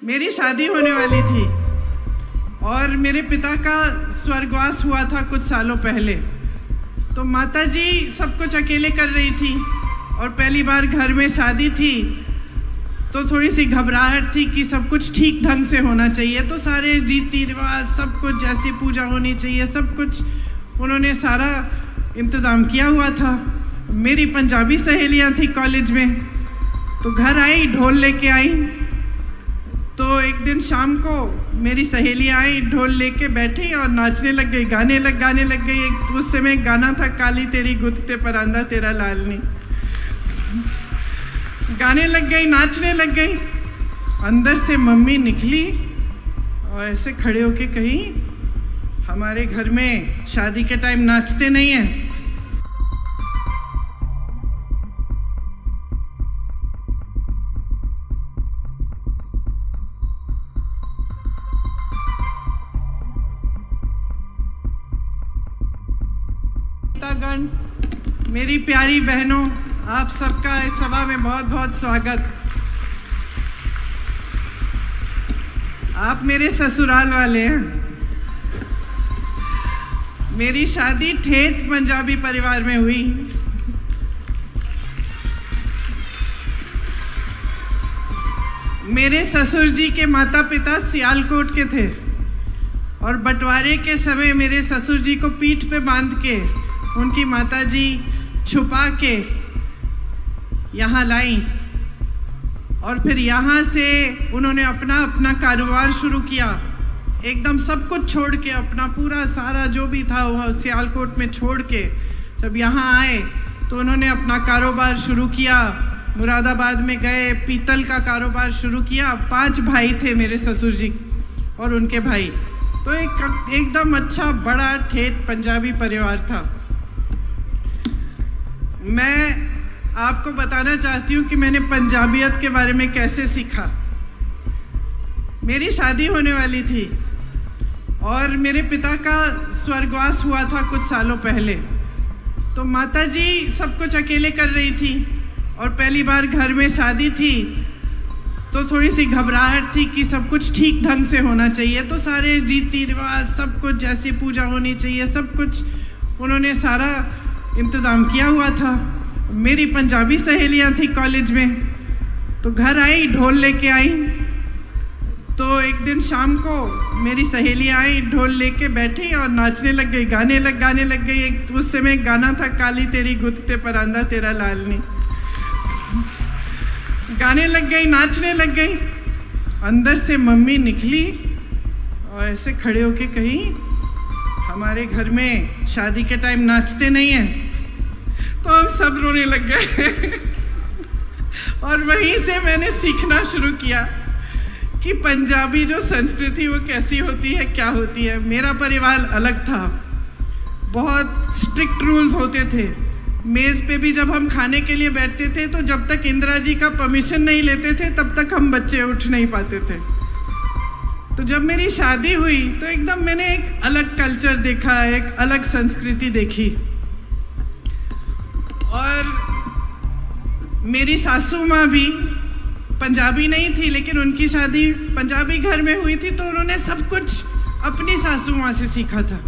मेरी शादी होने वाली थी और मेरे पिता का स्वर्गवास हुआ था कुछ सालों पहले। तो माताजी सब कुछ अकेले कर रही थी और पहली बार घर में शादी थी, तो थोड़ी सी घबराहट थी कि सब कुछ ठीक ढंग से होना चाहिए। तो सारे रीति रिवाज, सब कुछ जैसी पूजा होनी चाहिए, सब कुछ उन्होंने सारा इंतज़ाम किया हुआ था। मेरी पंजाबी सहेलियां थी कॉलेज में, तो घर आई, ढोल लेके आई। तो एक दिन शाम को मेरी सहेलियां आई, ढोल लेके बैठी और नाचने लग गई, गाने लग गई। उस समय गाना था काली तेरी गुत्ते परांदा तेरा लाल नी। गाने लग गई, नाचने लग गई। अंदर से मम्मी निकली और ऐसे खड़े होके कही, हमारे घर में शादी के टाइम नाचते नहीं हैं। गण, मेरी प्यारी बहनों, आप सबका इस सभा में बहुत बहुत स्वागत। आप मेरे ससुराल वाले हैं। मेरी शादी ठेठ पंजाबी परिवार में हुई। मेरे ससुर जी के माता पिता सियालकोट के थे और बंटवारे के समय मेरे ससुर जी को पीठ पे बांध के उनकी माताजी छुपा के यहाँ लाई और फिर यहाँ से उन्होंने अपना कारोबार शुरू किया। एकदम सब कुछ छोड़ के, अपना पूरा सारा जो भी था वह सियालकोट में छोड़ के जब यहाँ आए तो उन्होंने अपना कारोबार शुरू किया। मुरादाबाद में गए, पीतल का कारोबार शुरू किया। 5 भाई थे मेरे ससुर जी और उनके भाई। तो एकदम अच्छा बड़ा ठेठ पंजाबी परिवार था। मैं आपको बताना चाहती हूँ कि मैंने पंजाबियत के बारे में कैसे सीखा। मेरी शादी होने वाली थी और मेरे पिता का स्वर्गवास हुआ था कुछ सालों पहले। तो माताजी सब कुछ अकेले कर रही थी और पहली बार घर में शादी थी, तो थोड़ी सी घबराहट थी कि सब कुछ ठीक ढंग से होना चाहिए। तो सारे रीति रिवाज, सब कुछ जैसी पूजा होनी चाहिए, सब कुछ उन्होंने सारा इंतज़ाम किया हुआ था। मेरी पंजाबी सहेलियां थी कॉलेज में, तो घर आई, ढोल लेके आई। तो एक दिन शाम को मेरी सहेलियां आई, ढोल लेके बैठी और नाचने लग गई, गाने लग गई। उस समय गाना था काली तेरी गुत्ते परांदा तेरा लाल नी। गाने लग गई, नाचने लग गई। अंदर से मम्मी निकली और ऐसे खड़े होके कही, हमारे घर में शादी के टाइम नाचते नहीं हैं। तो हम सब रोने लग गए और वहीं से मैंने सीखना शुरू किया कि पंजाबी जो संस्कृति वो कैसी होती है, क्या होती है। मेरा परिवार अलग था, बहुत स्ट्रिक्ट रूल्स होते थे। मेज़ पे भी जब हम खाने के लिए बैठते थे तो जब तक इंदिरा जी का परमिशन नहीं लेते थे तब तक हम बच्चे उठ नहीं पाते थे। तो जब मेरी शादी हुई तो एकदम मैंने एक अलग कल्चर देखा, एक अलग संस्कृति देखी। और मेरी सासू माँ भी पंजाबी नहीं थी, लेकिन उनकी शादी पंजाबी घर में हुई थी, तो उन्होंने सब कुछ अपनी सासू माँ से सीखा था।